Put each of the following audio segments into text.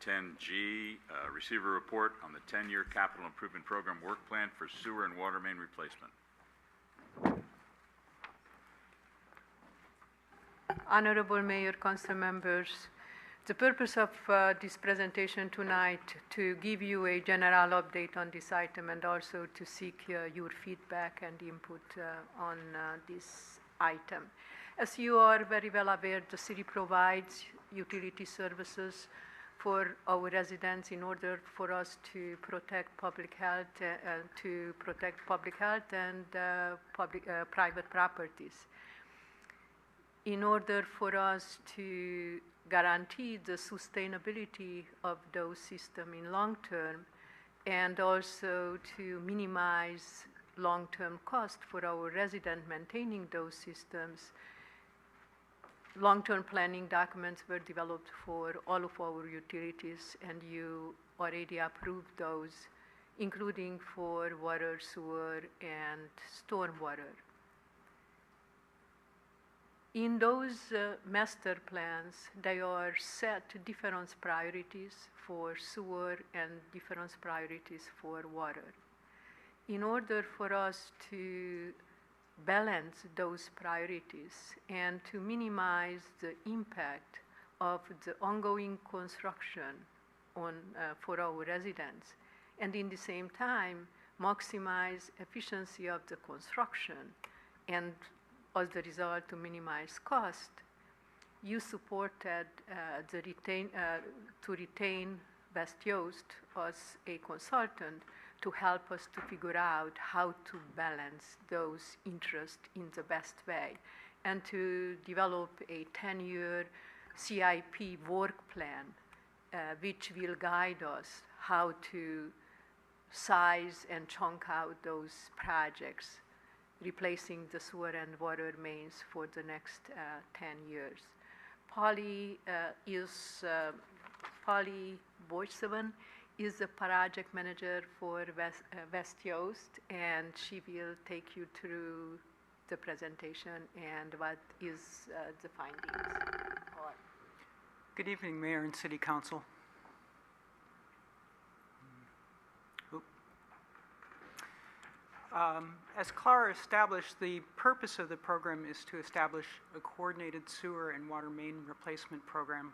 10G, receive a report on the 10-year capital improvement program work plan for sewer and water main replacement. Honorable Mayor, Council members, the purpose of this presentation tonight to give you a general update on this item and also to seek your feedback and input on this item. As you are very well aware, the city provides utility services for our residents in order for us to protect public health, and private properties. In order for us to guarantee the sustainability of those systems in long term and also to minimize long-term cost for our residents maintaining those systems, long-term planning documents were developed for all of our utilities, and you already approved those, including for water, sewer, and stormwater. In those master plans, they are set different priorities for sewer and different priorities for water. In order for us to balance those priorities and to minimize the impact of the ongoing construction on, for our residents, and in the same time maximize efficiency of the construction and as the result to minimize cost, you supported to retain West Yost as a consultant to help us to figure out how to balance those interests in the best way and to develop a 10-year CIP work plan which will guide us how to size and chunk out those projects, replacing the sewer and water mains for the next 10 years. Polly Boycevan is the project manager for West Yost, and she will take you through the presentation and what is the findings. Good evening, Mayor and City Council. As Clara established, the purpose of the program is to establish a coordinated sewer and water main replacement program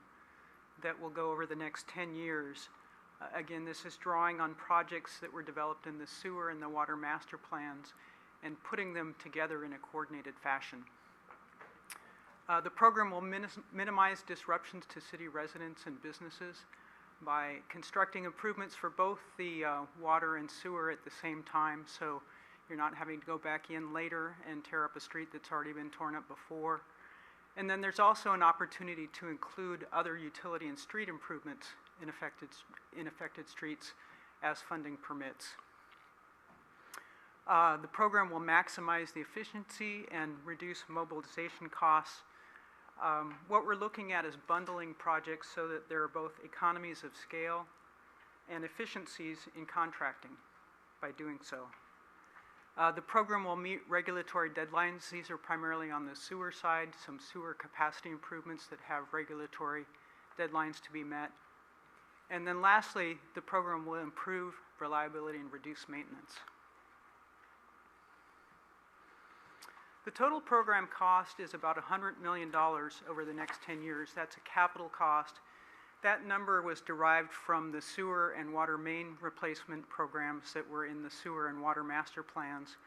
that will go over the next 10 years. Again, this is drawing on projects that were developed in the sewer and the water master plans and putting them together in a coordinated fashion. The program will minimize disruptions to city residents and businesses by constructing improvements for both the water and sewer at the same time, so you're not having to go back in later and tear up a street that's already been torn up before. And then there's also an opportunity to include other utility and street improvements in affected streets as funding permits. The program will maximize the efficiency and reduce mobilization costs. What we're looking at is bundling projects so that there are both economies of scale and efficiencies in contracting by doing so. The program will meet regulatory deadlines. These are primarily on the sewer side, some sewer capacity improvements that have regulatory deadlines to be met. And then lastly, the program will improve reliability and reduce maintenance. The total program cost is about $100 million over the next 10 years. That's a capital cost. That number was derived from the sewer and water main replacement programs that were in the sewer and water master plans,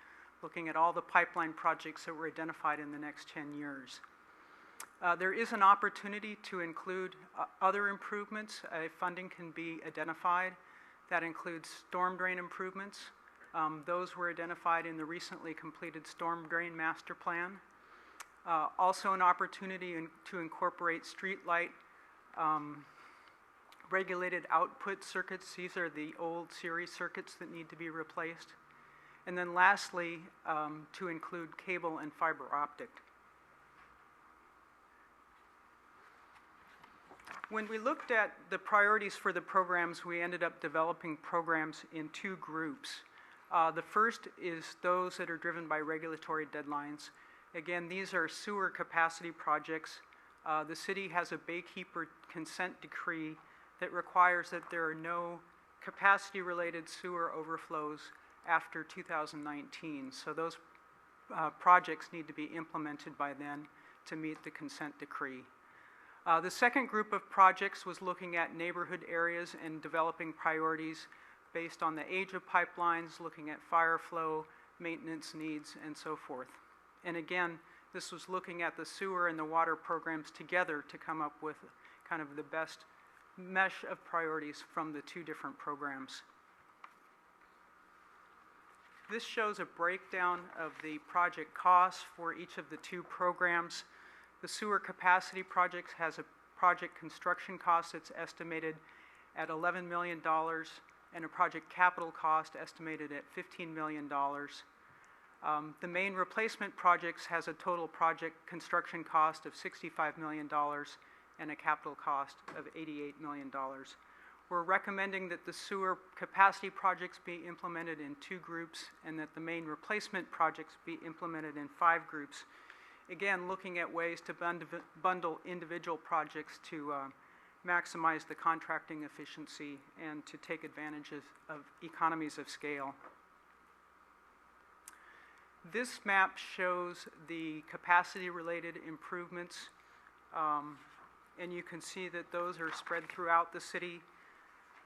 looking at all the pipeline projects that were identified in the next 10 years. There is an opportunity to include other improvements. Funding can be identified. That includes storm drain improvements. Those were identified in the recently completed storm drain master plan. Also an opportunity to incorporate street light regulated output circuits. These are the old series circuits that need to be replaced. And then lastly, to include cable and fiber optic. When we looked at the priorities for the programs, we ended up developing programs in two groups. The first is those that are driven by regulatory deadlines. Again, these are sewer capacity projects. The city has a Baykeeper consent decree that requires that there are no capacity-related sewer overflows after 2019. So those projects need to be implemented by then to meet the consent decree. The second group of projects was looking at neighborhood areas and developing priorities based on the age of pipelines, looking at fire flow, maintenance needs, and so forth. And again, this was looking at the sewer and the water programs together to come up with kind of the best mesh of priorities from the two different programs. This shows a breakdown of the project costs for each of the two programs. The sewer capacity project has a project construction cost that's estimated at $11 million and a project capital cost estimated at $15 million. The main replacement projects has a total project construction cost of $65 million and a capital cost of $88 million. We're recommending that the sewer capacity projects be implemented in 2 groups and that the main replacement projects be implemented in 5 groups. Again, looking at ways to bundle individual projects to maximize the contracting efficiency and to take advantage of economies of scale. This map shows the capacity-related improvements, and you can see that those are spread throughout the city.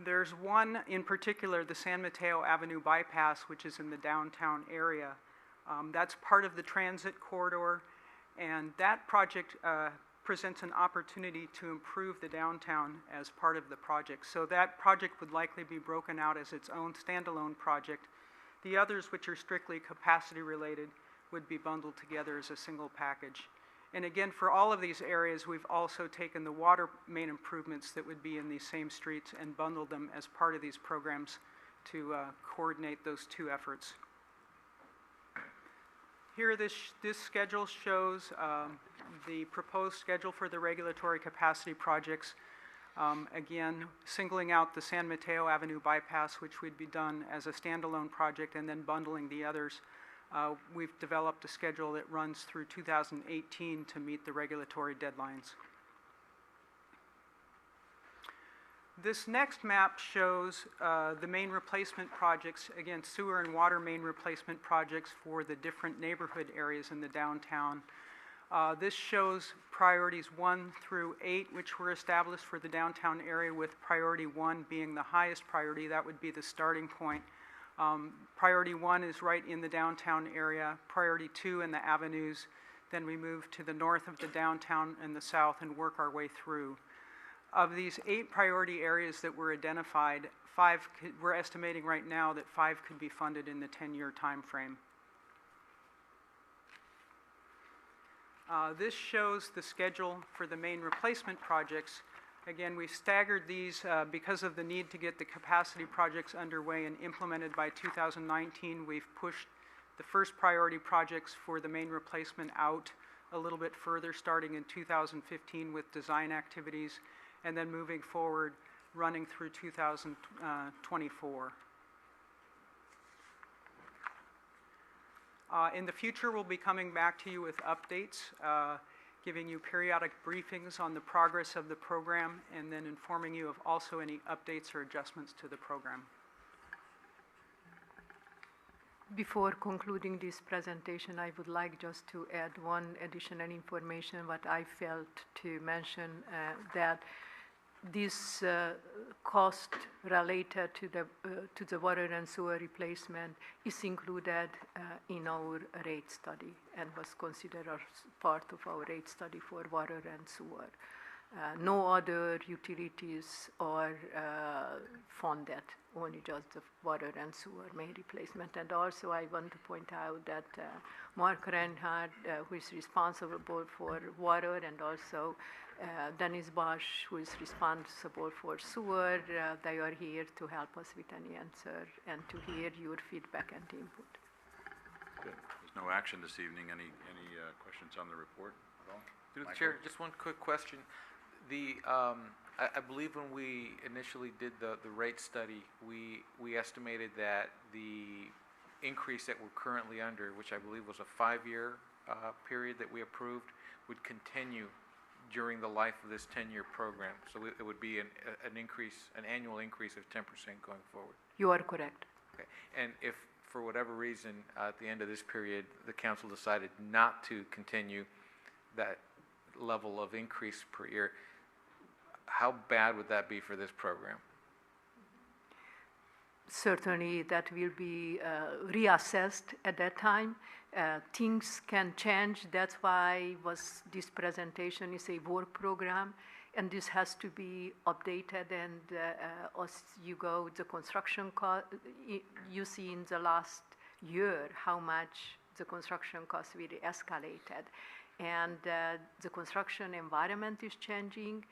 There's one in particular, the San Mateo Avenue bypass, which is in the downtown area. That's part of the transit corridor, and that project presents an opportunity to improve the downtown as part of the project. So that project would likely be broken out as its own standalone project. The others, which are strictly capacity related, would be bundled together as a single package. And again, for all of these areas, we've also taken the water main improvements that would be in these same streets and bundled them as part of these programs to coordinate those 2 efforts. Here, this schedule shows the proposed schedule for the regulatory capacity projects. Again, singling out the San Mateo Avenue bypass, which would be done as a standalone project, and then bundling the others. We've developed a schedule that runs through 2018 to meet the regulatory deadlines. This next map shows the main replacement projects, again, sewer and water main replacement projects for the different neighborhood areas in the downtown. This shows priorities 1 through 8, which were established for the downtown area, with priority 1 being the highest priority. That would be the starting point. Priority 1 is right in the downtown area, priority 2 in the avenues, then we move to the north of the downtown and the south and work our way through. Of these 8 priority areas that were identified, we're estimating right now that 5 could be funded in the 10-year time frame. This shows the schedule for the main replacement projects. Again, we've staggered these because of the need to get the capacity projects underway and implemented by 2019. We've pushed the first priority projects for the main replacement out a little bit further, starting in 2015 with design activities, and then moving forward, running through 2024. In the future, we'll be coming back to you with updates, giving you periodic briefings on the progress of the program, and then informing you of also any updates or adjustments to the program. Before concluding this presentation, I would like just to add one additional information what I felt to mention, that this cost related to the water and sewer replacement is included in our rate study and was considered as part of our rate study for water and sewer. No other utilities are funded, only just the water and sewer main replacement. And also I want to point out that Mark Reinhardt, who is responsible for water, and also Dennis Bosch, who is responsible for sewer, they are here to help us with any answer and to hear your feedback and input. Good. There's no action this evening. Any questions on the report at all? Through the chair, just one quick question. I believe when we initially did the rate study, we estimated that the increase that we're currently under, which I believe was a 5-year period that we approved, would continue during the life of this 10-year program. So it would be an increase, an annual increase of 10% going forward. You are correct. Okay. And if, for whatever reason, at the end of this period, the council decided not to continue that level of increase per year, how bad would that be for this program? Certainly, that will be reassessed at that time. Things can change. That's why this presentation is a work program, and this has to be updated. And as you go, the construction cost, you see in the last year how much the construction costs really escalated, and the construction environment is changing.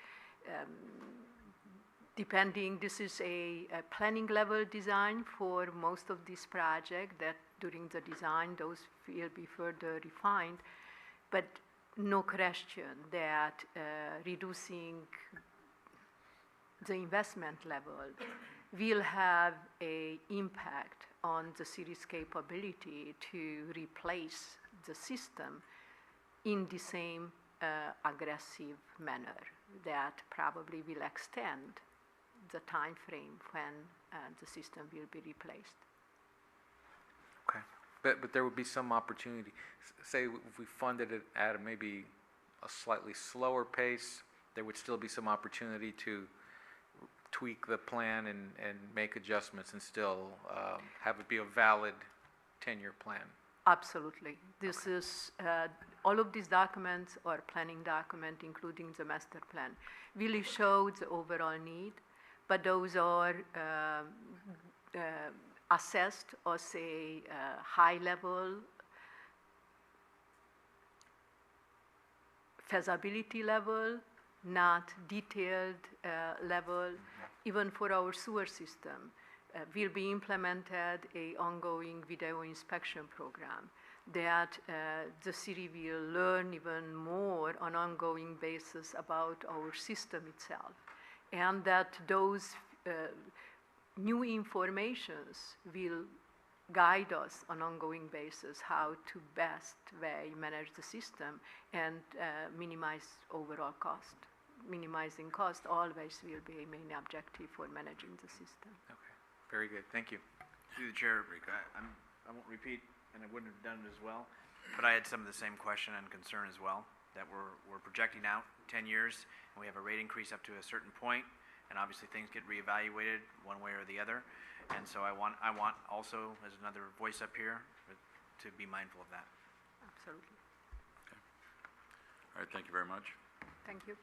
Depending, this is a planning level design for most of this project, that during the design those will be further refined, but no question that reducing the investment level will have an impact on the city's capability to replace the system in the same aggressive manner that probably will extend the time frame when the system will be replaced. Okay. But there would be some opportunity, say if we funded it at maybe a slightly slower pace, there would still be some opportunity to tweak the plan and make adjustments and still have it be a valid 10-year plan. Absolutely. This is, all of these documents or planning document, including the master plan, really show the overall need, but those are assessed as a high level feasibility level, not detailed level. Even for our sewer system, will be implemented a ongoing video inspection program that the city will learn even more on ongoing basis about our system itself, and that those new informations will guide us on ongoing basis how to best way manage the system and minimize overall cost. Minimizing cost always will be a main objective for managing the system. Okay, very good, thank you. Through the chair, Rick, I won't repeat, and I wouldn't have done it as well, but I had some of the same question and concern as well, that we're projecting out 10 years, and we have a rate increase up to a certain point, and obviously things get reevaluated one way or the other, and so I want also, as another voice up here, to be mindful of that. Absolutely. All right, thank you very much. Thank you.